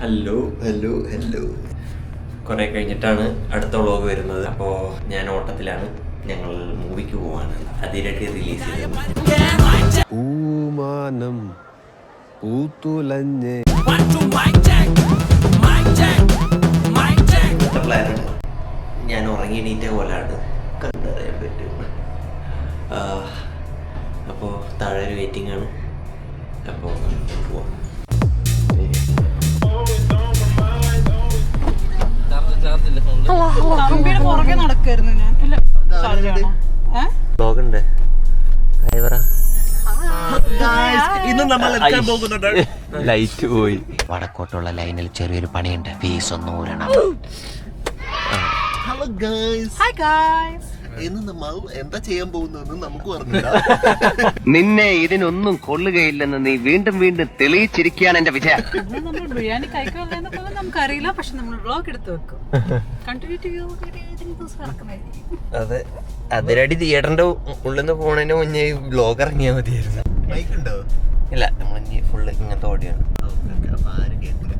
Hello hello hello. കുറെ കഴിഞ്ഞിട്ടാണ് അടുത്ത വ്ളോഗ് വരുന്നത്. അപ്പോൾ ഞാൻ ഓട്ടത്തിലാണ്. ഞങ്ങൾ മൂവിക്ക് പോവാണ്. അതിരട്ടി റിലീസ് ചെയ്തത്. പൂമാനം പൂത്തുലഞ്ഞേ. പ്ലാനാണ്. ഞാൻ ഉറങ്ങി എണീറ്റ പോലാണ് കണ്ടറിയാൻ പറ്റും. അപ്പോൾ താഴെ ഒരു വെയിറ്റിംഗ് ആണ്. അപ്പോൾ പോവാം. നടക്കായിരുന്നു ഞാൻ. ബ്ലോഗുണ്ട്. ഇന്ന് നമ്മൾ പോകുന്നുണ്ട്. ലൈറ്റ് പോയി. വടക്കോട്ടുള്ള ലൈനിൽ ചെറിയൊരു പണിയുണ്ട്. ഫീസ് ഒന്ന് ഊരണം. Hello guys. Hi guys. ഇന്ന് നമ്മൾ എന്താ ചെയ്യാൻ പോകുന്നതെന്ന് നമുക്ക് പറഞ്ഞില്ല. നിന്നെ ഇതിനൊന്നും കൊള്ളുകയില്ലെന്ന് നീ വീണ്ടും വീണ്ടും തെളിയിച്ചിരിക്കുകയാണ് എന്റെ വിജയം. നമ്മൾ ബിരിയാണി കഴിക്കുമല്ലോ നമുക്ക് അറിയില്ല. പക്ഷെ നമ്മൾ വ്ളോഗ് എടുത്ത് വെക്കും. കണ്ടിന്യൂറ്റി അതെ, അതിരടി തിയേറ്ററിന്റെ ഉള്ളിൽ നിന്ന് പോണതിന് മുന്നേ വ്ളോഗ് ഇറങ്ങിയാൽ മതിയായിരുന്നു. ബൈക്ക് ഉണ്ടോ? ഇല്ല, നമ്മൾ ഫുള്ള് ഇങ്ങനത്തെ ഓടിയാണ്. അപ്പൊ ആരും കേൾക്കില്ല.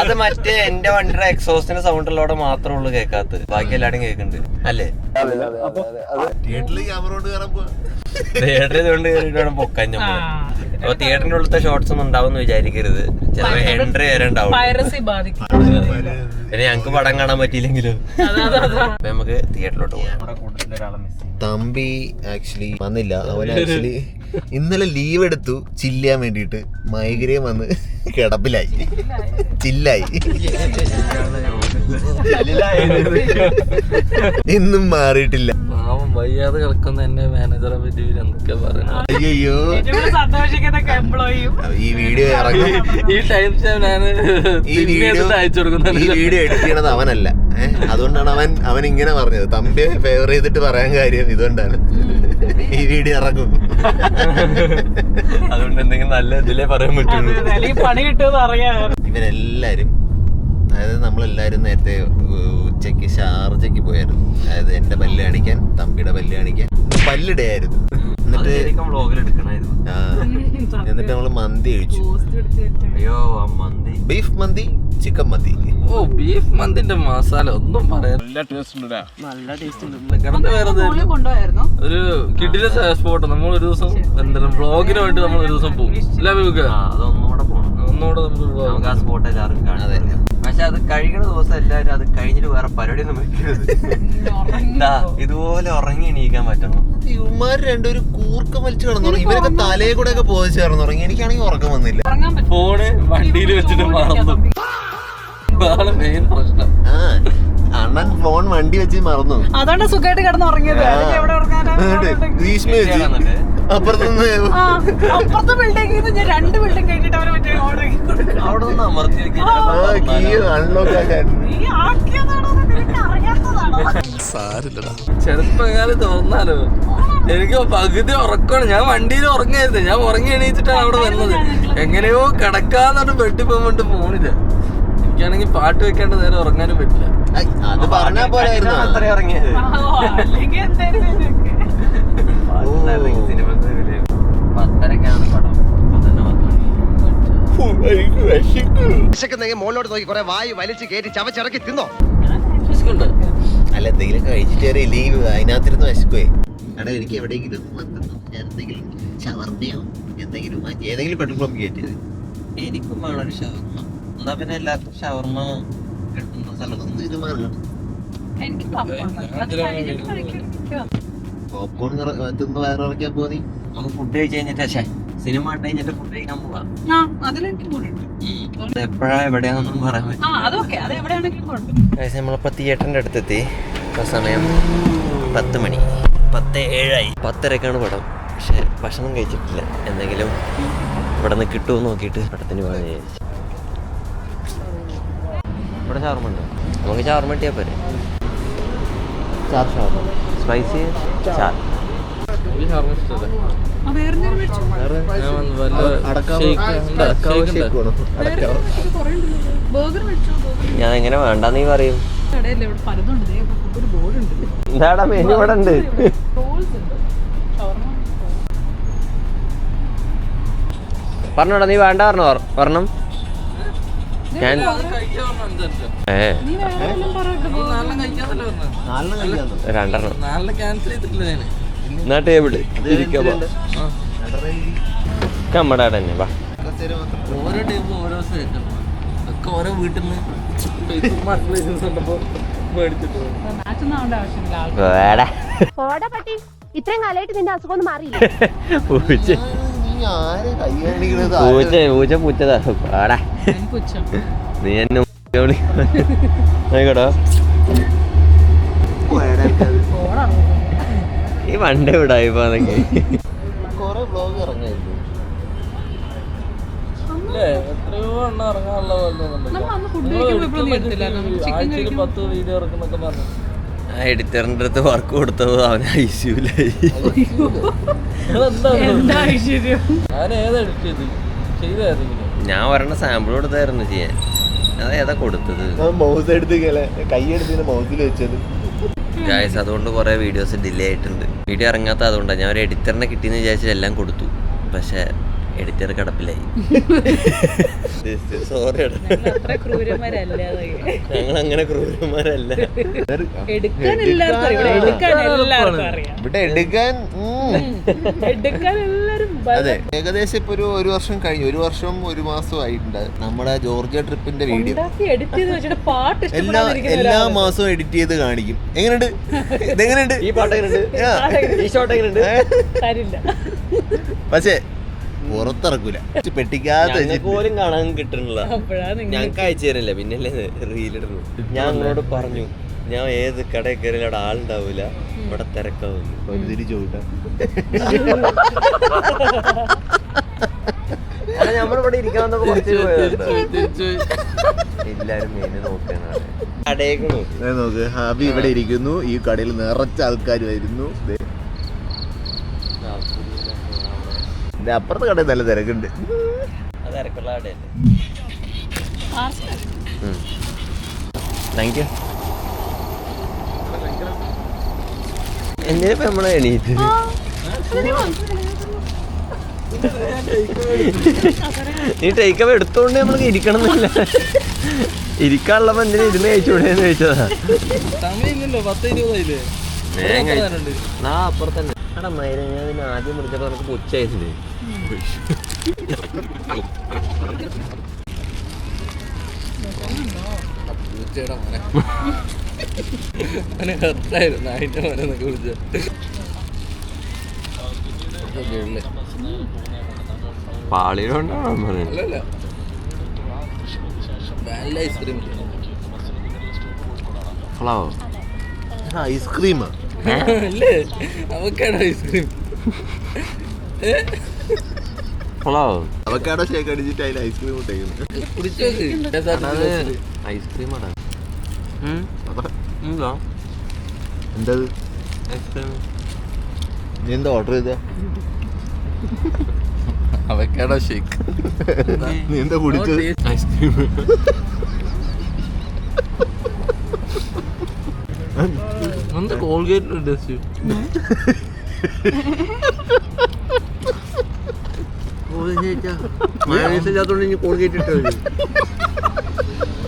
അത് മറ്റേ എന്റെ വണ്ടിയുടെ എക്സോസ്റ്റിന്റെ സൗണ്ടിലൂടെ മാത്രമേ ഉള്ളൂ കേൾക്കാത്തത്. ബാക്കി എല്ലാവരും കേൾക്കുന്നുണ്ട് അല്ലേ? തിയേറ്ററിൽ ക്യാമറ കൊണ്ട് കയറാൻ പോവാ. തിയേറ്ററിൽ കൊണ്ട് കയറിയിട്ട് വേണം പൊക്കാൻ നമ്മൾ. അപ്പൊ തിയേറ്ററിന്റെ ഉള്ളത്തെ ഷോർട്സ് ഒന്നും ഉണ്ടാവും എന്ന് വിചാരിക്കരുത്. ചിലപ്പോ എൻട്രി വരെ ഉണ്ടാവും. പിന്നെ ഞങ്ങക്ക് പടം കാണാൻ പറ്റിയില്ലെങ്കിലോ. അപ്പൊ നമുക്ക് തിയേറ്ററിലോട്ട് പോകാം. തമ്പി ആക്ച്വലി വന്നില്ല. അവൻ ആക്ച്വലി ഇന്നലെ ലീവ് എടുത്തു ചില്ലാൻ വേണ്ടിട്ട്. മൈഗ്രെയിൻ വന്ന് കിടപ്പിലായി, ചില്ലായി. ഇന്നും മാറിയിട്ടില്ല. വയ്യാതെ കിടക്കുന്ന എന്നെ മാനേജറെ പറ്റി എന്തൊക്കെ പറയുന്നത്. അയ്യോ, ഈ വീഡിയോ ഇറങ്ങും. ഈ ടൈം ഈ വീഡിയോ എഡിറ്റ് ചെയ്യണത് അവനല്ല. അതുകൊണ്ടാണ് അവൻ ഇങ്ങനെ പറഞ്ഞത്. തമ്പിയെ ഫേവർ ചെയ്തിട്ട് പറയാൻ കാര്യം ഇതുകൊണ്ടാണ്. ഈ വീഡിയോ ഇറങ്ങും. അതുകൊണ്ട് എന്തെങ്കിലും നല്ല ഇതിലേ പറയാൻ പറ്റുള്ളൂ. പണി കിട്ടുമെന്ന് അറിയാം. ഇവരെല്ലാരും, അതായത് നമ്മളെല്ലാരും നേരത്തെ ഉച്ചയ്ക്ക് ഷാർജയ്ക്ക് പോയായിരുന്നു. അതായത് എന്റെ പല്ല് കാണിക്കാൻ, തമ്പിയുടെ പല്ല് കാണിക്കാൻ. പല്ലിടയായിരുന്നു. എന്നിട്ട് എന്നിട്ട് നമ്മള് മന്തി കഴിച്ചു. അയ്യോ, ആ മന്തി, ബീഫ് മന്തി, ചിക്കൻ മന്തി. ഓ, ബീഫ് മന്തിന്റെ മസാല ഒന്നും പറയാൻ നല്ല ടേസ്റ്റ് ഉണ്ട്. കൊണ്ടുപോയായിരുന്നു ഒരു കിടിലൻ സ്പോട്ട്. നമ്മൾ ഒരു ദിവസം എന്താണ് വ്ളോഗിന് വേണ്ടി നമ്മൾ ഒരു ദിവസം പോകും. അതൊന്നുകൂടെ പോകണം. ഒന്നുകൂടെ നമുക്ക് ആ സ്പോട്ട് എല്ലാവരും കാണാതെ. പക്ഷെ അത് കഴിക്കുന്ന ദിവസം എല്ലാവരും അത് കഴിഞ്ഞിട്ട് വേറെ പരിപാടിയൊന്നും വെക്കരുത്. ഇതുപോലെ ഉറങ്ങി എണീക്കാൻ പറ്റണം. ഇവന്മാർ രണ്ടുപേരും കൂർക്കം വലിച്ചു കിടന്നുറങ്ങി. ഇവരൊക്കെ തലയെ കൂടെ ഒക്കെ പോയിച്ച് കിടന്നുറങ്ങി. എനിക്കാണെങ്കിൽ ഉറക്കം വന്നില്ല. ഫോണ് വണ്ടിയിൽ വെച്ചിട്ട് മറന്നു. അതാണ് മെയിൻ പ്രശ്നം. അണ്ണൻ ഫോൺ വണ്ടി വെച്ച് മറന്നു. അതുകൊണ്ട് സുഖമായിട്ട് കിടന്ന് ഉറങ്ങിയത്. ഭീഷ്മ വെച്ച് അപ്പുറത്തുനിന്ന് അപ്പുറത്തെ ബിൽഡിംഗ് ഞാൻ 2 ബിൽഡിംഗ് കഴിഞ്ഞിട്ട് അവരെ മറ്റേ അവിടെ നിന്ന് അമർത്തി അൺലോക്ക് ആക്കാൻ. ചെറുപ്പകാലത്ത് തുറന്നാലോ എനിക്ക് പകുതി ഉറക്കമാണ്. ഞാൻ വണ്ടിയിൽ ഉറങ്ങായിരുന്നു. ഞാൻ ഉറങ്ങി എണീച്ചിട്ടാണ് അവിടെ വന്നത്. എങ്ങനെയോ കിടക്കാന്നിട്ട് വെട്ടി പോയിട്ട് ഫോണില്ല. എനിക്കാണെങ്കിൽ പാട്ട് വെക്കേണ്ട നേരം ഉറങ്ങാനും പറ്റില്ല. അത് പറഞ്ഞാ പോരായിരുന്നു. അത്ര ഇറങ്ങിയത് പത്തരക്കാണ് പടം. മോളിലോട്ട് നോക്കി കുറെ വായു വലിച്ചു കയറ്റി ചവച്ചിറക്കി തിന്നോ. അല്ല, എന്തെങ്കിലും കഴിച്ചിട്ട് ലീവ് അതിനകത്തിരുന്ന് വിശക്കുവേ. അവിടെ എനിക്ക് എവിടെയെങ്കിലും ഞാൻ എന്തെങ്കിലും ഷവർമ്മയോ എന്തെങ്കിലും ഏതെങ്കിലും പെട്രോൾ പമ്പ് കയറ്റിയത്. എനിക്കും വേണം ഒരു ഷവർമ്മ. എന്നാ പിന്നെ എല്ലാവർക്കും ഷവർമ്മ കിട്ടുന്ന സ്ഥലത്തൊന്നും ഇത് വേണം. പോപ്കോൺ തിന്ന് വയറിറക്കാൻ പോയി. നമുക്ക് ഫുഡ് കഴിച്ച് കഴിഞ്ഞിട്ട് സിനിമ കണ്ടു കഴിഞ്ഞിട്ട് ഫുഡ് കഴിക്കാൻ പോവാം. എപ്പോഴാ എവിടെയാണെന്നൊന്നും പറയാൻ പറ്റും. നമ്മളിപ്പോ തിയേറ്ററിന്റെ അടുത്തെത്തി. ഇപ്പൊ സമയം 10 മണി, 10:07. 10:30ക്കാണ് പടം. പക്ഷെ ഭക്ഷണം കഴിച്ചിട്ടില്ല. എന്തെങ്കിലും ഇവിടെ നിന്ന് കിട്ടുമോ നോക്കിയിട്ട് പടത്തിന് പോകാൻ വിചാരിച്ചു. ഇവിടെ ഷവർമ്മ ഉണ്ടോ? നമുക്ക് ഷവർമ്മ കിട്ടിയാൽ പോരെ. ചാർ ഷവർമ്മ, സ്പൈസി ചാർ. ഞാൻ എങ്ങനെ വേണ്ടെന്നീ പറയും. എന്താടാ മെനു ഇവിടെ ഉണ്ട്. പറഞ്ഞോടാ, നീ വേണ്ട പറഞ്ഞോ. പറഞ്ഞം ഞാൻ നീ വേറെ വല്ലതും പറഞ്ഞിട്ട് പോ. രണ്ടെണ്ണം നാളെ ക്യാൻസൽ ചെയ്തിട്ടില്ല ഞാൻ. എന്നാ ടേബിള് ഇരിക്കാം നമ്മുടെ തന്നെ വാ. ഓരോ ടൈപ്പ് ഓരോ സെറ്റ് ഒക്കെ ഓരോ വീട്ടിൽ നിന്ന് മേടിച്ചിട്ട് മാച്ചൊന്നും ആവേണ്ട ആവശ്യമില്ല. വേടാ പോടാ പട്ടി, ഇത്രയും കാലമായിട്ട് നിന്റെ അസുഖം ഒന്നും മാറിയില്ല. പൂച്ച പൂച്ച പൂച്ചതാ പാടാ. പുച്ഛം. നീ എന്നെ ആയിക്കോട്ടോ. ഈ വണ്ടേ വിടായിപ്പോ അതൊക്കെ കൊറേ ബ്ലോഗ് ഇറങ്ങായിരുന്നു. അല്ലേ എത്രയോ എണ്ണം ഇറങ്ങാനുള്ള നമ്മൾ അന്ന് ഫുഡ് കഴിക്കുമ്പോൾ എപ്പോഴും എടുത്തില്ലായിരുന്നു. ചിക്കൻ ആഴ്ചയിൽ കഴിക്കുമ്പോൾ 10 വീഡിയോ ഇറക്കുന്നൊക്കെ പറഞ്ഞു. ആ എഡിറ്ററിന്റെ അടുത്ത് വർക്ക് കൊടുത്തത് അവന് ഐസിയുലായി. എന്താ ഐശ്വര്യം. ഞാൻ ഏതാ എഡിറ്റ് ചെയ്ത് ചെയ്തായിരുന്നു. ഞാൻ ഒരെണ്ണം സാമ്പിൾ കൊടുത്തായിരുന്നു ചെയ്യാൻ. അതേതാ കൊടുത്തത് മൗസ് എടുത്ത് കൈയെടുത്ത് മൗസിൽ വെച്ചത്. ഗായ്സ് അതുകൊണ്ട് കുറേ വീഡിയോസ് ഡിലേ ആയിട്ടുണ്ട്. വീഡിയോ ഇറങ്ങാത്ത അതുകൊണ്ടാണ്. ഞാൻ ഒരു എഡിറ്ററിനെ കിട്ടിയെന്ന് വിചാരിച്ചാൽ എല്ലാം കൊടുത്തു. പക്ഷെ എഡിറ്റർ കിടപ്പിലായി. സോറി അത്ര ക്രൂരന്മാരല്ല. ഞങ്ങൾ അങ്ങനെ ക്രൂരന്മാരല്ല. എടുക്കാൻ എല്ലാവർക്കും അറിയാം. എടുക്കാൻ എല്ലാവർക്കും അറിയാം. ഇവിടെ എടുക്കാൻ എടുക്കാൻ എല്ലാവരും അതെ ഏകദേശം ഇപ്പൊ ഒരു വർഷം കഴിഞ്ഞു. 1 വർഷം 1 മാസം ആയിട്ടുണ്ട്. നമ്മുടെ ജോർജിയ ട്രിപ്പിന്റെ വീഡിയോ എഡിറ്റ് ചെയ്ത് വെച്ചിട്ട് പാട്ട് എല്ലാ മാസവും എഡിറ്റ് ചെയ്ത് കാണിക്കും. എങ്ങനെയുണ്ട് ഇതെങ്ങനെയുണ്ട് ഈ പാട്ട് എങ്ങനെയുണ്ട്? ഈ ഷോട്ട് എങ്ങനെയുണ്ട്? തരില്ല. പക്ഷേ പുറത്തിറക്കൂല. പെട്ടിക്കാത്ത പോലും കാണാൻ കിട്ടണില്ല. അപ്പോഴാണ് ഞങ്ങൾക്ക് അയച്ചു തരില്ല. പിന്നല്ലേ റീലിടുന്നു. ഞാൻ നിങ്ങളോട് പറഞ്ഞു ഞാൻ ഏത് കടയിൽ കയറിയാലും അവിടെ ആളുണ്ടാവൂല, ഇവിടെ തിരക്കാവുന്നു. ഒരു തിരിച്ചോട്ടാ നമ്മളിവിടെ ഇരിക്കാന്നൊക്കെ കുറച്ച് എല്ലാരും മെയിന് നോക്കുകയാണ്. കടയൊക്കെ നോക്കി നോക്ക്. ഹാബി ഇവിടെ ഇരിക്കുന്നു. ഈ കടയിൽ നിറച്ച ആൾക്കാർ വരുന്നു. അപ്പുറത്തെ കടയിൽ നല്ല തിരക്കുണ്ട്. അത് തിരക്കുള്ള കടയല്ലേ. Thank you. എന്തിനാ നമ്മളെ എണീറ്റ് നീ ടേക്കവേ എടുത്തോണ്ട് നമ്മൾക്ക് ഇരിക്കണം എന്നില്ല. ഇരിക്കാനുള്ളപ്പോ എന്തിനാ ഇരുന്ന് കഴിച്ചൂടെന്ന് ചോദിച്ചതാ. സമയമില്ലല്ലോ 10-20 ആയില്ലേ. അപ്പുറത്ത് തന്നെ. എടാ മൈര ഞാൻ ഇതിന് ആദ്യം വിളിച്ചപ്പോ നമുക്ക് പുച്ഛായിട്ടുണ്ട്. കത്തായിരുന്നു അതിന്റെ മോനെന്നൊക്കെ വിളിച്ച പാളിയോണ്ടാണോ പറയുന്നത്? അല്ലല്ല വാനില ഐസ്ക്രീം ഫ്ലവർ ഐസ്ക്രീം അല്ലേ അവക്കാണ് ഐസ്ക്രീം. ഫ്ലവർ അവക്കാടോ ഷേക്ക് അടിച്ചിട്ട് അതിൽ ഐസ്ക്രീം ഇട്ടേക്കുന്നു. ഐസ്ക്രീം ആണ്. എന്തത് ഐസ്ക്രീം നീ എന്താ ഓർഡർ ചെയ്ത? Avocado shake. നീ എന്താ കുടിച്ചത്? ഐസ്ക്രീം എന്താ കോൾഗേറ്റ് ടേസ്റ്റ്?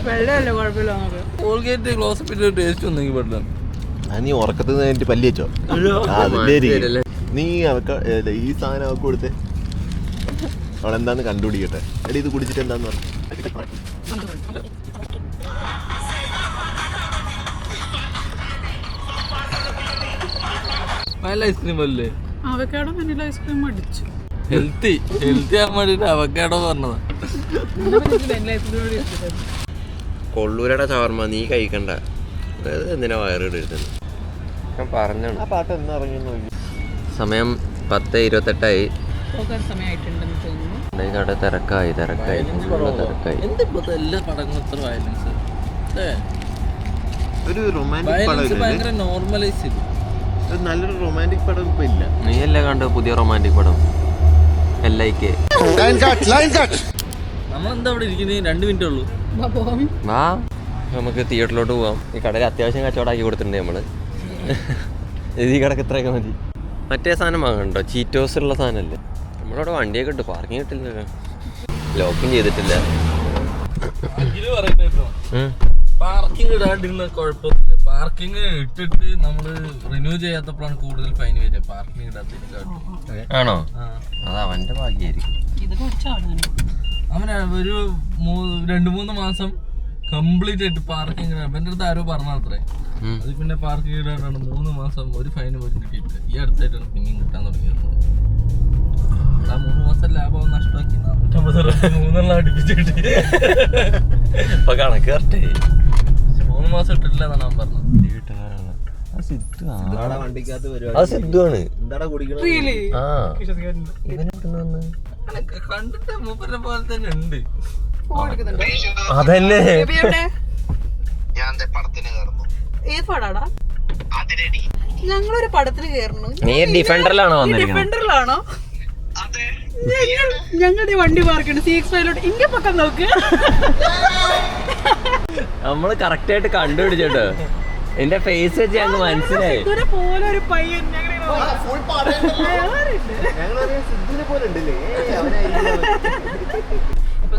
വെള്ളമല്ലേ കുഴപ്പമില്ല. കോൾഗേറ്റ് ക്ലോസപ്പിന്റെ ടേസ്റ്റ് ഒന്നെങ്കിൽ പെട്ടെന്ന് നീ ഉറക്കത്തിൽ നിന്ന് എനിക്ക് പല്ലി വെച്ചോ? അതിന്റെ നീ ഈ സാധനം അവക്ക് കൊടുത്തേ. അവളെന്താന്ന് കണ്ടുപിടിക്കട്ടെ. എടി ഇത് കുടിച്ചിട്ട് എന്താന്ന് പറഞ്ഞു. നല്ല ഐസ്ക്രീം അല്ലേ? അവക്കാടോ വെനില ഐസ്ക്രീം അടിച്ചു. ഹെൽത്തി ആകാൻ വേണ്ടിട്ട് അവക്കാടോ പറഞ്ഞതാ. കൊള്ളൂരയുടെ ചവർമ്മ നീ കഴിക്കണ്ട. എന്തിനാ വയറിടരുത് ഞാൻ പറഞ്ഞാണ്. ആ പാട്ട് എന്നാ ഇറങ്ങിയെന്ന് നോക്കി. സമയം 10:28 പോകാൻ സമയമായിട്ടുണ്ടെന്ന് തോന്നുന്നു. കട തിരക്കായി തിരക്കായി. എന്തിപ്പോ എല്ലാ പടങ്ങളും ഇത്ര വയലൻസ്? ഒരു റൊമാൻറ്റിക് പടം ഭയങ്കര നോർമലൈസ് ചെയ്തു. നല്ലൊരു റൊമാൻറ്റിക് പടം ഇപ്പൊ ഇല്ല. നീ അല്ലേ കണ്ടു പുതിയ റൊമാൻറ്റിക് പടം LIK? നമ്മളെന്താ ഇവിടെ ഇരിക്കുന്നത്? 2 മിനിറ്റേ ഉള്ളൂ. വാ നമുക്ക് തിയേറ്ററിലോട്ട് പോവാം. ഈ കടയിൽ അത്യാവശ്യം കച്ചവടമാക്കി കൊടുത്തിട്ടുണ്ട് നമ്മള്. ഈ കടക്ക് ഇത്രയൊക്കെ മതി. മറ്റേ സാധനം വാങ്ങണ്ടോ? ചീറ്റോസ് ഉള്ള സാധനമല്ലേ? നമ്മളവിടെ വണ്ടിയൊക്കെ ഇട്ടു. പാർക്കിംഗ് കിട്ടില്ല. ലോക്കും ചെയ്തിട്ടില്ല. പാർക്കിംഗ് ഇടാണ്ടിരുന്ന കുഴപ്പമൊന്നുമില്ല. പാർക്കിംഗ് ഇട്ടിട്ട് നമ്മള് റിന്യൂ ചെയ്യാത്തപ്പോഴാണ് കൂടുതൽ ഫൈൻ വരിക. പാർക്കിംഗ് ഇടാത്തതിനെക്കാട്ടും. ആണോ? അത് അവന്റെ ഭാഗ്യായിരിക്കും. ഇത് കുടിച്ചാണ് അവന് ഒരു 2-3 മാസം കംപ്ലീറ്റ് ആയിട്ട് പാർക്കിംഗ് ഇടാൻ എന്റെ അടുത്ത് ആരോ പറഞ്ഞത്രേ. അത് പിന്നെ പാർക്കിംഗ് ഇടാനാണ് 3 മാസം ഒരു ഫൈന് പോലും കിട്ടിയിട്ടില്ല. ഈ അടുത്തായിട്ടാണ് പിന്നെയും കിട്ടാൻ തുടങ്ങിയത്. ആ 3 മാസം ലാഭം നഷ്ടമാക്കി 450 അടുപ്പിച്ചിട്ട് ഇപ്പൊ കണക്ക് കറക്റ്റ് 3 മാസം ഇട്ടിട്ടില്ല എന്നാണ് ഞാൻ പറഞ്ഞത്. അത് സിദ്ധുവാണ്. എന്താടാ കുടിക്കണത്? ആ ഇവനെന്ന് കണ്ടിട്ട് മൂപ്പരെ പോലെ തന്നെ ഉണ്ട്. അതന്നെ ഏത് പടാടാ? ഞങ്ങളൊരു പടത്തിന് കേറണു. നീ ഡിഫൻഡറിലാണോ വന്നിരിക്കുന്നത്? ഡിഫൻഡറിലാണോ? ഞങ്ങളുടെ വണ്ടി പാർക്കുണ്ട് CX5 ഇന്റെ പക്കം നോക്ക്. നമ്മള് കറക്റ്റ് ആയിട്ട് കണ്ടുപിടിച്ചോട്ടോ. എന്റെ ഫേസ് വെച്ച് ഞങ്ങക്ക് മനസ്സിലായി. ഇതുവരെ പോലെ ഒരു പയ്യൻ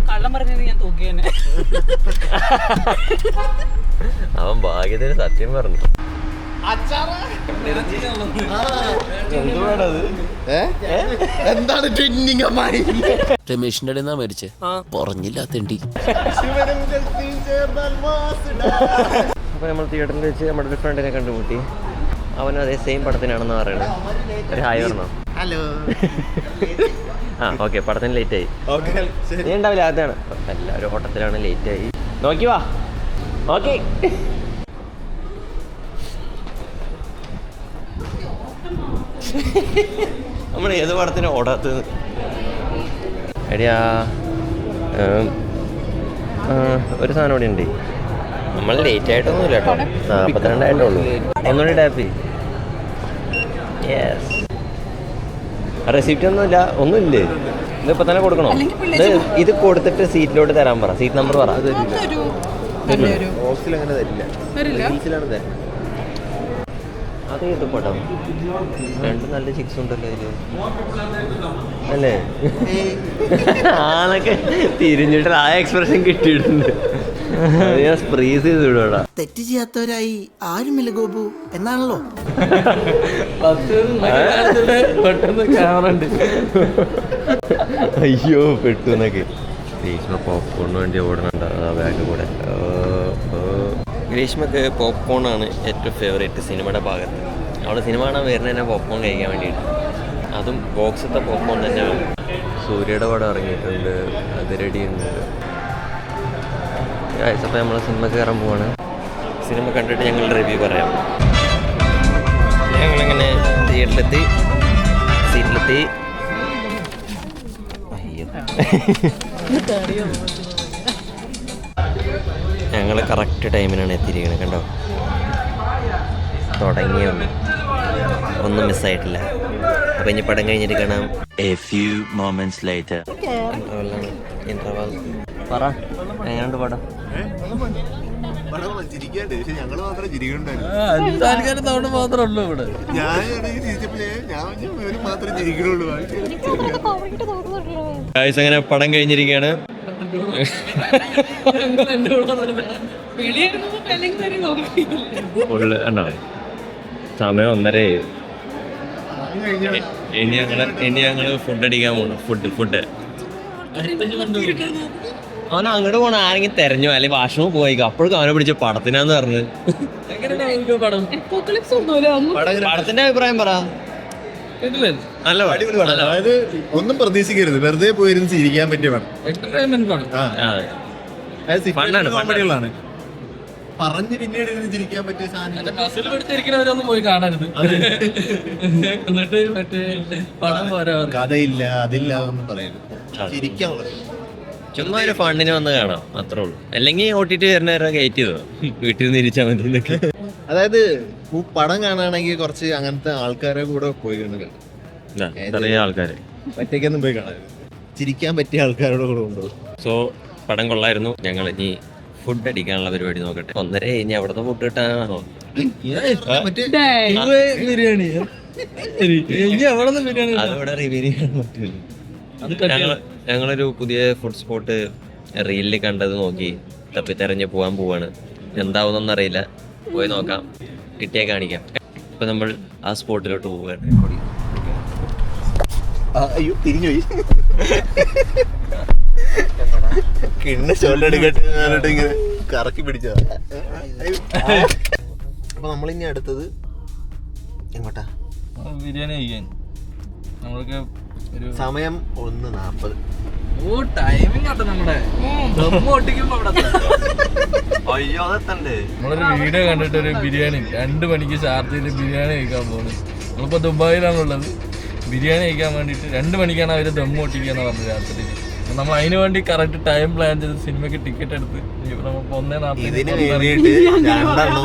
കള്ളം പറഞ്ഞത് ഞാൻ തൂക്കിയേനെ. അവൻ ഭാഗ്യത്തിന് സത്യം പറഞ്ഞു. എന്താണ് ട്രെൻഡിങ് അമ്മായി? രമേശിന്റെ ഇടയിൽ നിന്നാ മരിച്ചേ. പറഞ്ഞില്ല തെണ്ടി. അപ്പൊ നമ്മൾ തിയേറ്ററിൽ വെച്ച് നമ്മുടെ ഒരു ഫ്രണ്ടിനെ കണ്ടുമുട്ടി. അവനും അതേ സെയിം പടത്തിനാണെന്ന് പറയണത്. ഒരു ഹായ് പറഞ്ഞോ? ഹലോ. ആ ഓക്കെ, പടത്തിന് ലേറ്റ് ആയി. നീ ഉണ്ടാവില്ല, അതാണ് എല്ലാവരും ഓട്ടത്തിലാണ്, ലേറ്റ് ആയി. നോക്കി വാ. ഓക്കെ നമ്മൾ ഏത് പടത്തിന് ഓടാത്തത്? എടിയാ ഒരു സാധനം ഇവിടെ ഉണ്ട്. നമ്മൾ ലേറ്റ് ആയിട്ടൊന്നുമില്ല കേട്ടോ. 42 ആയിട്ടുള്ളൂ. ഒന്നുകൂടി ടാപ്പ്. യെസ്. റെസിപ്റ്റ് ഒന്നുമില്ല, ഒന്നുമില്ലേ? ഇതിപ്പോ തന്നെ കൊടുക്കണോ? ഇത് കൊടുത്തിട്ട് സീറ്റിലോട്ട് തരാൻ പറ. സീറ്റ് നമ്പർ പറ. അത് ഇത് പടം 2 നല്ല ചിക്സ് ഉണ്ടല്ലോ അതില് അല്ലേ? ആനൊക്കെ തിരിഞ്ഞിട്ട് ആ എക്സ്പ്രഷൻ കിട്ടിയിട്ടുണ്ട്. ഞാൻ സ്പ്രീസ് ചെയ്ത് വിടൂടാ. തെറ്റ് ചെയ്യാത്തവരായി ആരുമില്ല ഗോപു എന്നാണല്ലോ. പെട്ടെന്ന് ക്യാമറ ഉണ്ട്. അയ്യോ പെട്ടു എന്നൊക്കെ. ഗ്രീഷ്മ പോപ്കോണിന് വേണ്ടി ഓടണുണ്ട് ആ ബാഗ് കൂടെ. ഗ്രീഷ്മക്ക് പോപ്കോണാണ് ഏറ്റവും ഫേവറേറ്റ് സിനിമയുടെ ഭാഗത്ത്. അവിടെ സിനിമ കാണാൻ വരുന്നതന്നെ പോപ്കോൺ കഴിക്കാൻ വേണ്ടിയിട്ട്. അതും ബോക്സത്തെ പോപ്കോൺ തന്നെ. സൂര്യയുടെ പടം ഇറങ്ങിയിട്ടുണ്ട്, അത് റെഡിയുണ്ട്. അപ്പോൾ നമ്മൾ സിനിമ കയറാൻ പോവാണ്. സിനിമ കണ്ടിട്ട് ഞങ്ങൾ റിവ്യൂ പറയാം. ഞങ്ങളിങ്ങനെ തിയേറ്ററിലെത്തി, സീറ്റിലെത്തി. ഞങ്ങൾ കറക്റ്റ് ടൈമിനാണ് എത്തിയിരിക്കുന്നത്. കണ്ടോ, തുടങ്ങിയുള്ളൂ, ഒന്നും മിസ്സായിട്ടില്ല. അപ്പം ഇനി പടം കഴിഞ്ഞിട്ട് കാണാം. ഇന്റർവൽ പറ, എങ്ങനെയുണ്ട് പടം? ഞങ്ങള് മാത്രം ചിരിക്കണ്ടായിരുന്നു. മാത്രമേ ഉള്ളൂ ഇവിടെ. ഞാൻ മാത്രം ചിരിക്കണുള്ളൂ. അങ്ങനെ പടം കഴിഞ്ഞിരിക്കുകയാണ്. സമയം 1:30. ഇനി ഞങ്ങള് ഫുഡ് അടിക്കാൻ പോകണം. ഫുഡ് അവൻ അങ്ങോട്ട് പോണ ആരെങ്കിലും തെരഞ്ഞോ അല്ലെങ്കിൽ വാഷ്റൂമിൽ പോയിക്കോ. അപ്പോഴേക്കും അവനെ പിടിച്ച പടത്തിനാന്ന് പറഞ്ഞത്. പടത്തിന്റെ അഭിപ്രായം പറ. നല്ല പടം. അതായത് ഒന്നും പ്രതീക്ഷിക്കരുത്, വെറുതെ പോയിരുന്ന് ചിരിക്കാൻ പറ്റിയ പടം. കോമഡികളാണ് പറഞ്ഞ് പിന്നീട് ഇരുന്ന് ചിരിക്കാൻ പറ്റിയ സാധനം. പോയി കാണരുത്. എന്നിട്ട് മറ്റേ പടം പോരാ, കഥയില്ല അതില്ല ഒന്നും പറയരുത്. ചിരിക്കാനുള്ളത് ചുമ്മാ ഒരു ഫണ്ടിന് വന്ന് കാണാം, അത്രേ ഉള്ളൂ. അല്ലെങ്കിൽ OTT വരുന്നവരെ കയറ്റി ചെയ്തോ, വീട്ടിൽ നിന്ന് ഇരിച്ചാൽ മതി എന്നൊക്കെ. അതായത് പടം കാണുകയാണെങ്കിൽ കുറച്ച് അങ്ങനത്തെ ആൾക്കാരെ കൂടെ പോയി കണ്ടു. ആൾക്കാര് ഒറ്റയ്ക്കൊന്നും പോയി കാണരുത്, ചിരിക്കാൻ പറ്റിയ ആൾക്കാരോട് കൂടെ കൊണ്ടുപോകും. സോ പടം കൊള്ളായിരുന്നു. ഞങ്ങൾ ഇനി ഫുഡ് അടിക്കാനുള്ള പരിപാടി നോക്കട്ടെ. 1:30 ഇനി അവിടുത്തെ ഫുഡ് കിട്ടാനാണോ? ബിരിയാണി അതിവിടെ റിവ്യൂ ചെയ്യാൻ പറ്റില്ല. ഞങ്ങളൊരു പുതിയ ഫുഡ് സ്പോട്ട് റീലിൽ കണ്ടത് നോക്കി തപ്പിത്തെറിഞ്ഞ് പോകാൻ പോവാണ്. എന്താവുന്നൊന്നും അറിയില്ല, പോയി നോക്കാം, കിട്ടിയാൽ കാണിക്കാം. ഇപ്പം നമ്മൾ ആ സ്പോട്ടിലോട്ട് പോവുകയാണ്. അയ്യോ തിരിഞ്ഞുപോയി. കിണ്ണ ചോലെടുക്കട്ടെ ഇങ്ങനെ കറക്കി പിടിച്ചതാ. അപ്പൊ നമ്മളിനി അടുത്തത് എങ്ങോട്ടാ? ബിരിയാണി കഴിക്കാൻ നമ്മൾക്ക് ഒരു സമയം 1:40. ഓ ടൈമിംഗ് ആട്ടെ നമ്മുടെ ഒട്ടിക്കുമ്പോ അവിടെ അയ്യോ അതെത്തണ്ടേ. നമ്മളൊരു വീഡിയോ കണ്ടിട്ട് ഒരു ബിരിയാണി 2 മണിക്ക് ഷാർജയിൽ ബിരിയാണി കഴിക്കാൻ പോകുന്നത്. നമ്മളിപ്പോ ദുബായിലാണുള്ളത്. ബിരിയാണി കഴിക്കാൻ വേണ്ടിയിട്ട് 2 മണിക്കാണ് അവര് ദമ്മ് ഒട്ടിക്കാന്ന് പറഞ്ഞത് രാത്രി. നമ്മൾ അതിന് വേണ്ടി കറക്റ്റ് ടൈം പ്ലാൻ ചെയ്ത് സിനിമയ്ക്ക് ടിക്കറ്റ് എടുത്ത് നമുക്ക് 1:40 ഇതിന് വേണ്ടിയിട്ട് 2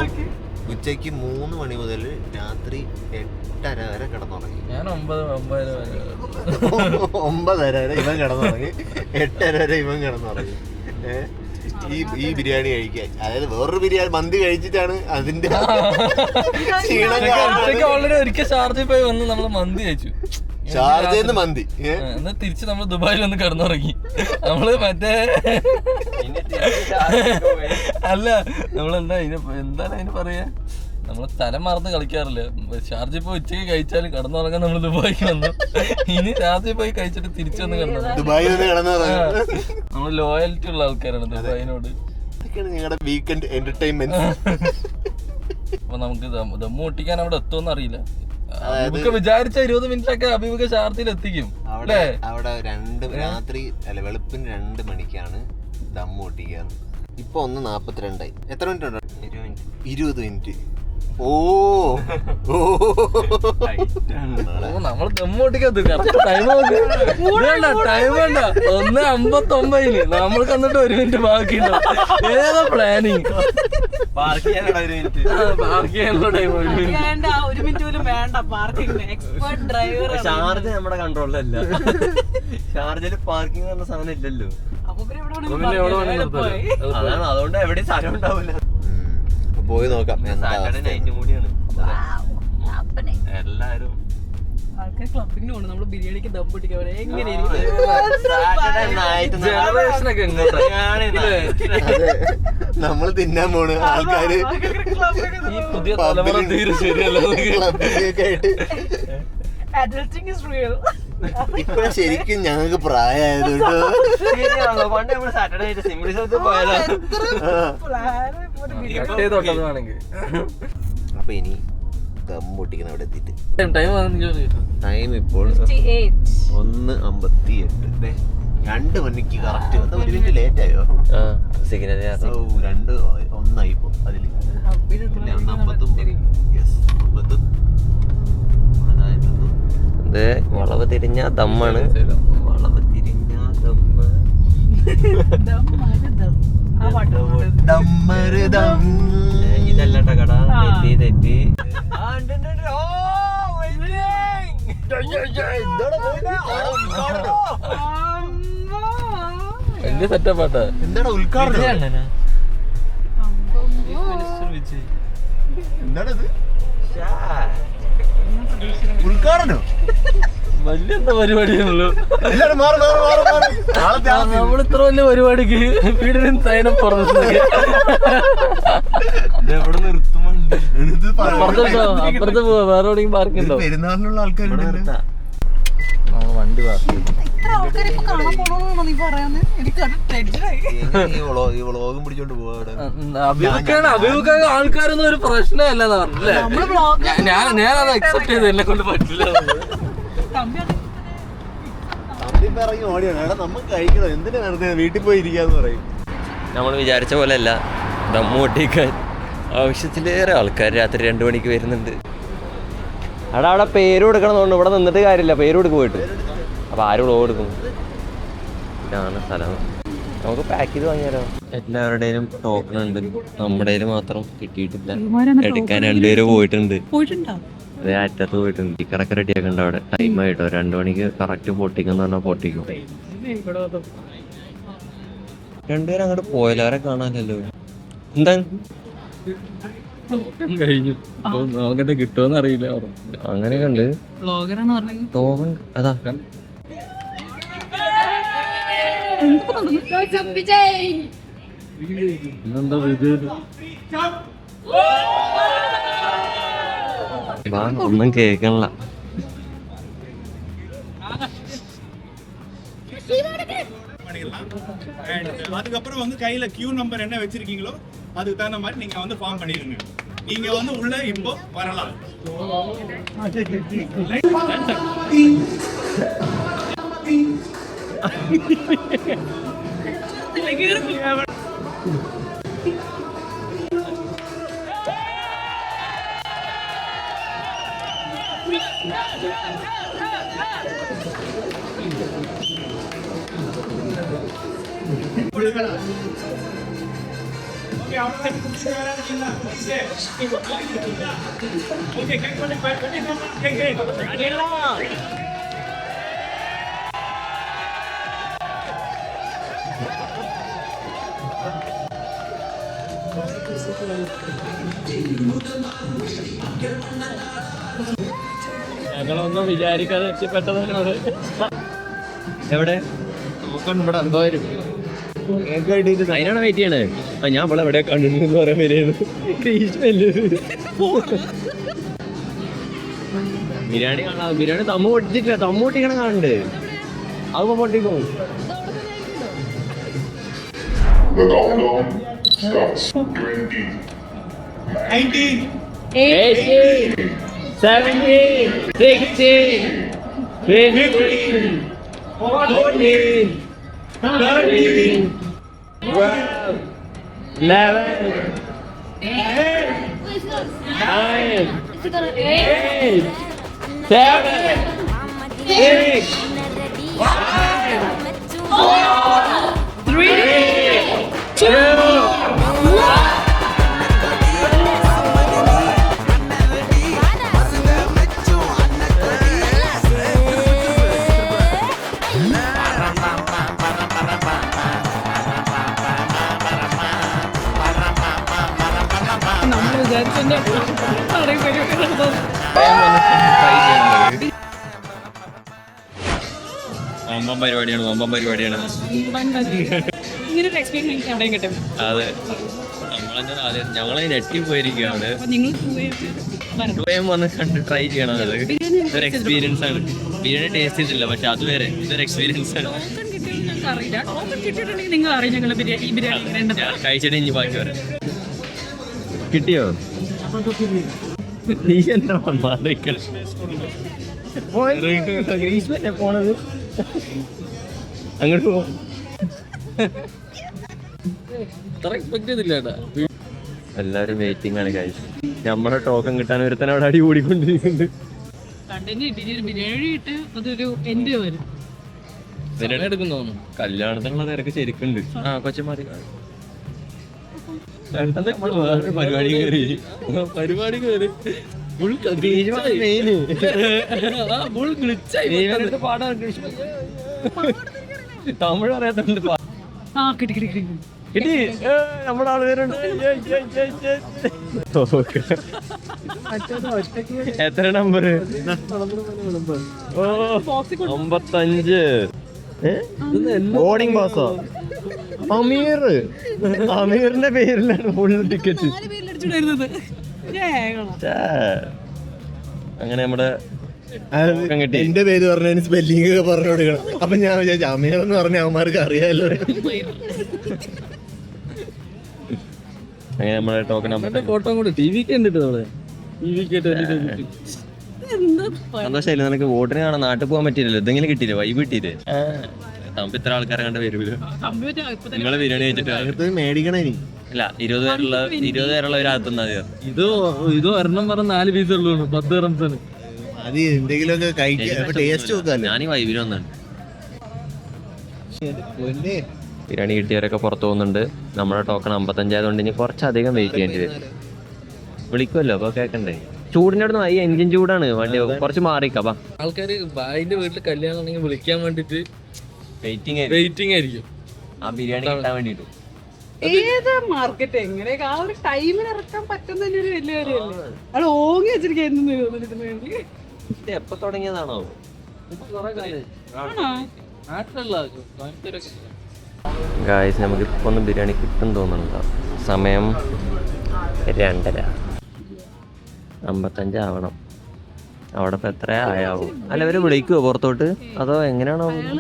ഉച്ചയ്ക്ക് 3 മണി മുതൽ രാത്രി 8:30 വരെ കിടന്നുറങ്ങി. ഞാൻ 9:00 വരെ 9:30 വരെ ഇവൻ കിടന്നുറങ്ങി, 8:30 വരെ ഇവൻ കിടന്നുറങ്ങി. ഈ ബിരിയാണി കഴിക്കാൻ, അതായത് വേറൊരു ബിരിയാണി മന്തി കഴിച്ചിട്ടാണ് അതിന്റെ ഓൾറെഡി ഒരിക്കൽ ഷാർജയിൽ പോയി വന്ന് നമ്മള് മന്തി കഴിച്ചു. ഷാർജയിൽ മന്തി എന്നാ തിരിച്ച് നമ്മൾ ദുബായിൽ വന്ന് കിടന്നുറങ്ങി. നമ്മള് മറ്റേ അല്ല നമ്മളെന്താ എന്താണ് അതിന് പറയാ, നമ്മള് സ്ഥലം മറന്ന് കളിക്കാറില്ല. ഷാർജയിൽ പോയി ഉച്ചയ്ക്ക് കഴിച്ചാലും കിടന്നുറങ്ങാൻ നമ്മൾ ദുബായിക്ക് വന്നു. ഇനി രാത്രിയിൽ പോയി കഴിച്ചിട്ട് തിരിച്ചു വന്ന് കിടന്നു. ദുബായിൽ വന്ന് കിടന്നുറങ്ങി. നമ്മള് ലോയൽറ്റി ഉള്ള ആൾക്കാരാണ് ദുബായിനോട്. നിങ്ങളുടെ വീക്കെൻഡ് എന്റർടൈൻമെന്റ്. അപ്പൊ നമുക്ക് ദമ്മ് ഒട്ടിക്കാൻ അവിടെ എത്തുമെന്ന് അറിയില്ല. നമുക്ക് വിചാരിച്ച 20 മിനിറ്റൊക്കെ അഭിമുഖ ഷാർജയിൽ എത്തിക്കും. അവിടെ 2 രാത്രി അല്ല വെളുപ്പിന് 2 മണിക്കാണ് ദമ്മ് ഒട്ടിക്കാറ്. ഇപ്പൊ 1:42. എത്ര മിനിറ്റ് ഉണ്ടോ? 20 മിനിറ്റ്. ഓ നമ്മള് ദമ്മ് ഒട്ടിക്കാൻ ടൈം വേണ്ട, ടൈം വേണ്ട. 1:59 നമ്മൾക്ക് എന്നിട്ട് 1 മിനിറ്റ് ബാക്കിയുണ്ടോ? ഏതാ പ്ലാനിങ്? പാർക്ക് ചെയ്യാനുള്ള ടൈം 1 മിനിറ്റ് പോലും വേണ്ട. Parking expert driver. ഷാർജ നമ്മുടെ കൺട്രോളിലല്ല. ഷാർജയില് പാർക്കിംഗ് പറഞ്ഞ സാധനം ഇല്ലല്ലോ. അതാണ്, അതുകൊണ്ട് എവിടെയും സ്ഥലം ഉണ്ടാവില്ല. പോയി നോക്കാം. സാറ്റർഡേ നൈറ്റും കൂടിയാണ്. എല്ലാരും ആൾക്കാർ ക്ലബിന് പോകണം. നമ്മള് ബിരിയാണിക്ക് ദം പൊട്ടിക്കാൻ എങ്ങനെ ജനറേഷനൊക്കെ നമ്മൾ തിന്നാൻ പോണ് ആൾക്കാര്. ഈ പുതിയ തലമുറ തീരെ ശരിയല്ല. ഇപ്പൊ ശരിക്കും ഞങ്ങൾക്ക് പ്രായമായത് കേട്ടോ. പണ്ട് നമ്മള് സാറ്റർഡേ നൈറ്റ് സിംപ്ലിസത്തിൽ പോയാലോ. അപ്പൊ ഇനി ദം പൊട്ടിക്കുന്ന അവിടെ എത്തിയിട്ട് ടൈം ടൈം ഇപ്പോൾ 1:58. 2 മണിക്ക് കറക്റ്റ്. 1 മിനിറ്റ് ലേറ്റ് ആയോ? സിഗ്നൽ 2:01 ഇപ്പൊ അതില് 1:59. ഇത് വളവ് തിരിഞ്ഞ ദമ്മാണ്. വളവ് തിരിഞ്ഞ ദമ്മ്. ഇതല്ലട്ട കട. തെറ്റി വലിയ സെറ്റപ്പാട്ടാ. എന്താണ് ഉദ്ഘാടനം? എന്താണത്? ഉദ്ഘാടനം വലിയ എന്താ പരിപാടിയാണല്ലോ. എല്ലാരും മാറി. നമ്മൾ ഇത്ര വലിയ പരിപാടിക്ക് വീടിനും സൈനം പുറത്തു എവിടെ നിർത്തുമുണ്ട്. അപ്പുറത്ത് പോവാ, വേറെ എവിടെയും പാർക്ക് ഉണ്ടോ? പെരുന്നാളിനുള്ള ആൾക്കാരുണ്ട്. വണ്ടി പാർക്ക് ഈ വ്ളോഗും പിടിച്ചോണ്ട് പോവാ. അഭിമുഖ ആൾക്കാരൊന്നും ഒരു പ്രശ്നമല്ലെന്ന് പറഞ്ഞല്ലേ. ഞാനത് അക്സെപ്റ്റ് ചെയ്ത് എന്നെ കൊണ്ട് പറ്റില്ല. ഇറങ്ങി ഓടിയാണ്. എടാ നമുക്ക് കഴിക്കണം, എന്തിനാ വെറുതെ വീട്ടിൽ പോയി ഇരിക്കാന്ന് പറയും. നമ്മൾ വിചാരിച്ച പോലെ അല്ല ദമ്മ് പൊട്ടിക്കാൻ ആവശ്യത്തിലേറെ ആൾക്കാർ രാത്രി 2 മണിക്ക് വരുന്നുണ്ട്. അവിടെ പേര് കൊടുക്കണമെന്നുണ്ട്. ഇവിടെ നിന്നിട്ട് കാര്യമില്ല, പേര് കൊടുക്ക് പോയിട്ട്. അപ്പോൾ ആരും കൊടുക്കും. ഇതാണ് സ്ഥലം. നമുക്ക് പാക്ക് ചെയ്ത് വാങ്ങിയാലോ? എല്ലാവരുടെയും ടോക്കൺ ഉണ്ട്, നമ്മുടെ മാത്രം കിട്ടിയിട്ടില്ല. എടുക്കാൻ 2 പേര് പോയിട്ടുണ്ടോ? അതേ അറ്റത്ത് പോയിട്ടുണ്ട്. ടിക്കറൊക്കെ റെഡിയാക്കണ്ട. അവിടെ ടൈം ആയിട്ടോ. 2 മണിക്ക് കറക്റ്റ് പൊട്ടിക്കുന്ന പറഞ്ഞാൽ പൊട്ടിക്കും. 2 പേര് അങ്ങോട്ട് പോയാലവരെ കാണാനല്ലോ. എന്താ കഴിഞ്ഞു നോക്കട്ടെ കിട്ടുമെന്ന് അറിയില്ല. അങ്ങനെയൊക്കെ ഉണ്ട്. ടോക്കൺ അതാ ഒന്നും കേൾക്കണില്ല. அதுக்கப்புறம் வந்து கையில கியூ நம்பர் என்ன வச்சிருக்கீங்களோ அதுக்கு தகுந்த மாதிரி நீங்க வந்து ஃபார்ம் பண்ணிருங்க. நீங்க வந்து உள்ள இப்போ வரலாம். ஓகே அவ்வளவுதான் முடிச்சுட்டு இருக்கீங்களா? ஓகே கட் பண்ணி ഞങ്ങളൊന്നും വിചാരിക്കാതെ എത്തിപ്പെട്ടതാണ്. എവിടെ ഇവിടെ എന്തോ അതിനാണ് വെയിറ്റ് ചെയ്യണേ. ഞാൻ ഇവിടെ എവിടെ കണ്ടിട്ടുണ്ടെന്ന് പറയാൻ വരുന്നത്. ബിരിയാണി കാണാം. ബിരിയാണി തമ്മ പൊട്ടിച്ചിട്ടില്ല. തമ്മ പൊട്ടിക്കണ കാണണ്ട്. അത് പൊട്ടിക്കും. The countdown starts. 20, 19 18 17 16 15 14 13 12 11 9 8 7 6 5 4 3 2 വമ്പൻ പരിപാടിയാണ്. വമ്പൻ പരിപാടിയാണ്. ഇങ്ങനൊരു എക്സ്പീരിയൻസ് എവിടെയും കിട്ടും. അതെ, ഞങ്ങളെ നെറ്റി പോയിരിക്കുകയാണ്. വന്ന് കണ്ട് ട്രൈ ചെയ്യണം. അത് ഇതൊരു എക്സ്പീരിയൻസ് ആണ്. ബിരിയാണി ടേസ്റ്റ് ചെയ്തിട്ടില്ല, പക്ഷെ അത് വരെ ഇതൊരു എക്സ്പീരിയൻസ് ആണ്. അറിയില്ല, ടോക്കൺ കിട്ടിയിട്ടുണ്ടെങ്കിൽ നിങ്ങൾ അറിയാം ഞങ്ങൾ ഈ ബിരിയാണി കഴിച്ചിട്ട് ഇനി ബാക്കി വരാം. കിട്ടിയോ? നീ എന്താ പോണത്? അങ്ങോട്ട് പോ. എല്ലാരും വെയിറ്റിംഗ് ആണ് കഴിച്ചു. നമ്മളെ ടോക്കൺ കിട്ടാൻ ഒരുത്തൻ അവിടെ അടി കൂടിക്കൊണ്ടിരിക്കുന്നുണ്ട്. ബിരിയാണി ഇട്ട് അതൊരു എൻഡ് വരും. കല്യാണത്തിനുള്ള തിരക്ക് ശരിക്കുണ്ട്. ആ കൊച്ചമാരി പരിപാടി കയറി തമിഴ് അറിയാത്തുണ്ട്. കിട്ടി. നമ്മുടെ ആളുകാരുണ്ട്. എത്ര നമ്പർ? 55. Boarding Passoa? അമീറിന്റെ പേരിലാണ് ഫുൾ ടിക്കറ്റ്. അങ്ങനെ നമ്മുടെ കിട്ടി. എന്റെ പേര് പറഞ്ഞതിന് സ്പെല്ലിംഗ് ഒക്കെ പറഞ്ഞു കൊടുക്കണം. അപ്പൊ ഞാൻ വിചാരിച്ചു അമീർ എന്ന് പറഞ്ഞ അവന്മാർക്ക് അറിയാമല്ലോ. അങ്ങനെ നമ്മുടെ ടോക്കൺ ഫോട്ടോ കൂടെ ടി വിക്ക് കണ്ടിട്ട് സന്തോഷമായില്ല. നിനക്ക് വോട്ടിന് കാണാൻ നാട്ടിൽ പോകാൻ പറ്റില്ലല്ലോ. എന്തെങ്കിലും കിട്ടിയില്ലേ? വൈബ് കിട്ടിയില്ലേ? നമുക്ക് ഇത്ര ആൾക്കാരെ കണ്ട് വരുമല്ലോ. നിങ്ങള് ബിരിയാണി കഴിച്ചിട്ട് മേടിക്കണേ. അല്ല, 20 പേരുള്ള ഒരു അകത്തുനിന്നാ മതി. ഇത് ഒരെണ്ണം പറഞ്ഞ 4 പീസ് ഉള്ളൂ. 10 റംസാണ്. അത് എന്തെങ്കിലുമൊക്കെ കഴിക്കാൻ ടേസ്റ്റ് നോക്കാല്ലോ. ഞാൻ ഈ വൈബിന് വന്നാണ്. ബിരിയാണി കിട്ടിയവരൊക്കെ പുറത്തു പോകുന്നുണ്ട്. നമ്മുടെ ടോക്കൺ 55 ആയതുകൊണ്ട് ഇനി കുറച്ചധികം വെയിറ്റ് ചെയ്യേണ്ടി വരും. വിളിക്കുമല്ലോ, അപ്പൊ കേക്കണ്ടേ? ചൂടിന്റെ അവിടെ നിന്ന് ഈ എൻജിൻ ചൂടാണ്. വണ്ടി കുറച്ച് മാറിക്കാം. ആൾക്കാര് ഭായിന്റെ വീട്ടിൽ കല്യാണം ആണെങ്കിൽ വിളിക്കാൻ വേണ്ടിട്ട് വെയിറ്റിംഗ് ആയിരിക്കും ആ ബിരിയാണി കിട്ടാൻ വേണ്ടിട്ട്. ഏത് മാർക്കറ്റ് എങ്ങനെയൊക്കെ ആ ഒരു ടൈമിന് ഇറക്കാൻ പറ്റുന്നതിന് ഒരു വലിയ കാര്യമല്ലേ. അവിടെ ഓങ്ങി വെച്ചിരിക്കുന്നു വേണ്ടി. ഇത് എപ്പോ തുടങ്ങിയതാണോ? നാട്ടിലുള്ള ഗായ്സ് നമുക്കിപ്പോൾ ഒന്ന് ബിരിയാണി കിട്ടും തോന്നുന്നുണ്ടോ? സമയം 2:30, 55 ആവണം. അവിടെ ഇപ്പം എത്ര ആയാവും? അല്ല ഇവർ വിളിക്കുമോ പുറത്തോട്ട്, അതോ എങ്ങനെയാണോ? നിങ്ങൾ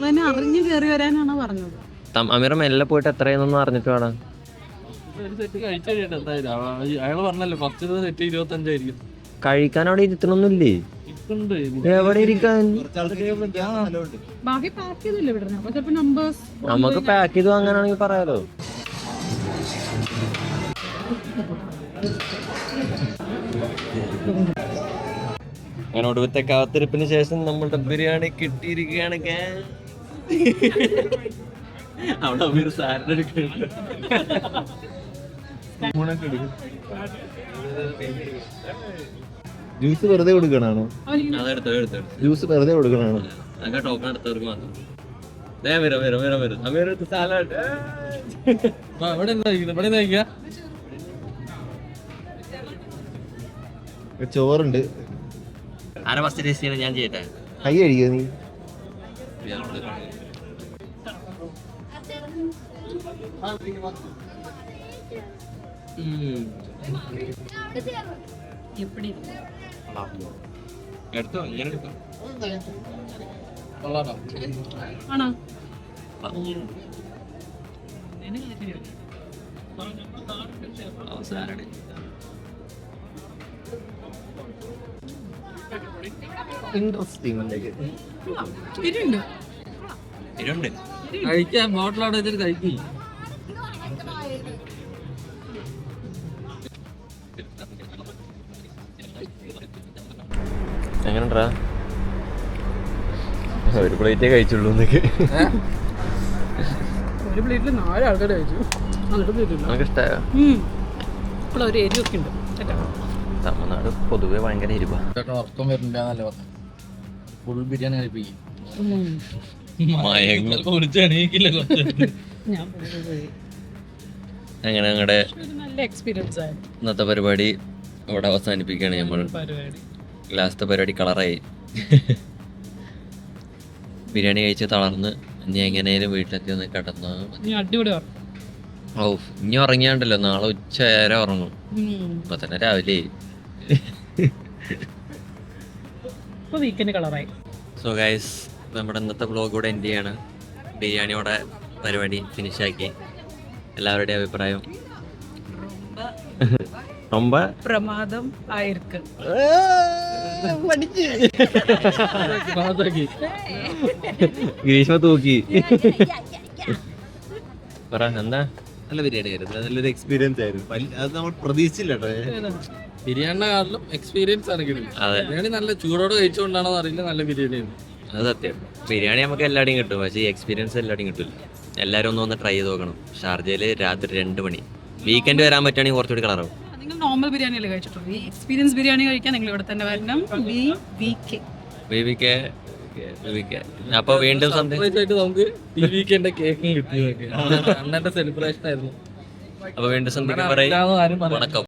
തന്നെ അറിഞ്ഞു കയറി വരാനാണോ പറഞ്ഞത്? അമീറ മെല്ലെ പോയിട്ട് എത്രയെന്നൊന്നും അറിഞ്ഞിട്ട് വേണം. ഒരു സെറ്റ് കഴിച്ചു കഴിയട്ടെ എന്തായാലും. അയാള് പറഞ്ഞല്ലോ ഫസ്റ്റ് സെറ്റ് 25 ആയിരിക്കും. കഴിക്കാൻ അവിടെ ഇരുത്തണമൊന്നുമില്ലേ? എവിടെ ഇരിക്കാൻ? ബാക്കി പാക്ക് ചെയ്തില്ല വിടുന്നത്. അപ്പൊ ചിലപ്പോ നമ്പേഴ്സ് നമുക്ക് പാക്ക് ചെയ്തു അങ്ങനെയാണെങ്കിൽ പറയാലോ. അങ്ങനെ ഒടുവത്തെ കാത്തിരിപ്പിന് ശേഷം നമ്മളുടെ ബിരിയാണി കിട്ടിയിരിക്കുകയാണ്. അവിടെ അമീർ സാറിന്റെ ജ്യൂസ് വെറുതെ കൊടുക്കണാണോ? അതെടുത്തോ ജ്യൂസ് വെറുതെ കൊടുക്കണാണോ? അങ്ങനെ ടോക്കൺ എടുത്തവർക്ക് മാത്രം. അമീർ സാലഡ് ചോറുണ്ട്. ആരെ ഫസ്റ്റ് ടേസ്റ്റ് ചെയ്യണം? ഞാൻ ചെയ്യട്ടെ. കൈ കഴിക്കോ നീ? എടുത്തോ, ഇങ്ങനെ എടുത്തോ. ആണോ? Salad interesting. ഇരുണ്ട്. കഴിക്കാൻ ബോട്ടിലവിടെ വെച്ചിട്ട് കഴിക്കും. എങ്ങനെണ്ടാ? ഒരു പ്ലേറ്റേ കഴിച്ചുള്ളൂ എന്നൊക്കെ. ഒരു പ്ലേറ്റിൽ 4 ആൾക്കാർ കഴിച്ചു. നമുക്ക് ഇഷ്ടമായോ? ഇപ്പോൾ ഒരു എരിവൊക്കെ ഉണ്ട്. തമിഴ്നാട് പൊതുവെ ഭയങ്കര എരിവാ. ഉറക്കം വരുന്നില്ല എന്നല്ലേ പറഞ്ഞു. ഫുൾ ബിരിയാണി കഴിപ്പിക്കും. അങ്ങനെ ഞങ്ങളുടെ നല്ല എക്സ്പീരിയൻസ് ആയി ഇന്നത്തെ പരിപാടി ഇവിടെ അവസാനിപ്പിക്കുകയാണ് നമ്മൾ. ലാസ്റ്റത്തെ പരിപാടി കളറായി. ബിരിയാണി കഴിച്ച് തളർന്ന് ഇനി എങ്ങനെയാലും വീട്ടിലെത്തി ഒന്ന് കിടന്നാൽ മതി. അടിപൊളി. ഓ ഇനി ഉറങ്ങിയാണ്ടല്ലോ നാളെ ഉച്ച വരെ ഉറങ്ങും. ഇപ്പൊ തന്നെ രാവിലെ. വീക്കെൻഡ് കളറായി. സോ ഗൈസ് നമ്മുടെ ഇന്നത്തെ വ്ളോഗ് കൂടെ എൻഡ് ചെയ്യാണ്. ബിരിയാണിയോടെ പരിപാടി ഫിനിഷാക്കി. എല്ലാവരുടെയും അഭിപ്രായം ரொம்ப പ്രമാദം ആയിരിക്കും. ഗ്രീഷ്മ തൂക്കി പറ എന്താ? നല്ല ബിരിയാണി ആയിരുന്നു. നല്ലൊരു എക്സ്പീരിയൻസ് ആയിരുന്നു. അത് നമ്മൾ പ്രതീക്ഷിച്ചില്ല കേട്ടോ. ബിരിയാണിയുടെ കാട്ടിലും എക്സ്പീരിയൻസ് ആണെങ്കിലും ബിരിയാണി നല്ല ചൂടോടെ കഴിച്ചുകൊണ്ടാണോ അറിയില്ല, നല്ല ബിരിയാണിയാണ്. അത് സത്യം. ബിരിയാണി നമുക്ക് എല്ലാവരുടെയും കിട്ടും, പക്ഷേ ഈ എക്സ്പീരിയൻസ് എല്ലാവരുടെയും കിട്ടില്ല. എല്ലാവരും ഒന്ന് ട്രൈ ചെയ്ത് നോക്കണം. ഷാർജയിൽ രാത്രി 2 മണി. വീക്കെൻഡ് വരാൻ പറ്റുകയാണെങ്കിൽ കുറച്ചുകൂടി കളറാവും. നിങ്ങൾ നോർമൽ ബിരിയാണി അല്ലേ കഴിച്ചിട്ടുള്ളൂ. ഈ എക്സ്പീരിയൻസ് ബിരിയാണി കഴിക്കാൻ നിങ്ങൾ ഇവിടെ തന്നെ വരണം. അപ്പൊ വീണ്ടും നമുക്ക് വീക്കെൻഡ് കേക്കും കിട്ടി. അണ്ണന്റെ സെലിബ്രേഷൻ ആയിരുന്നു. അപ്പൊ വീണ്ടും സന്ധിക്കാൻ പറയും. ആരും വണക്കം.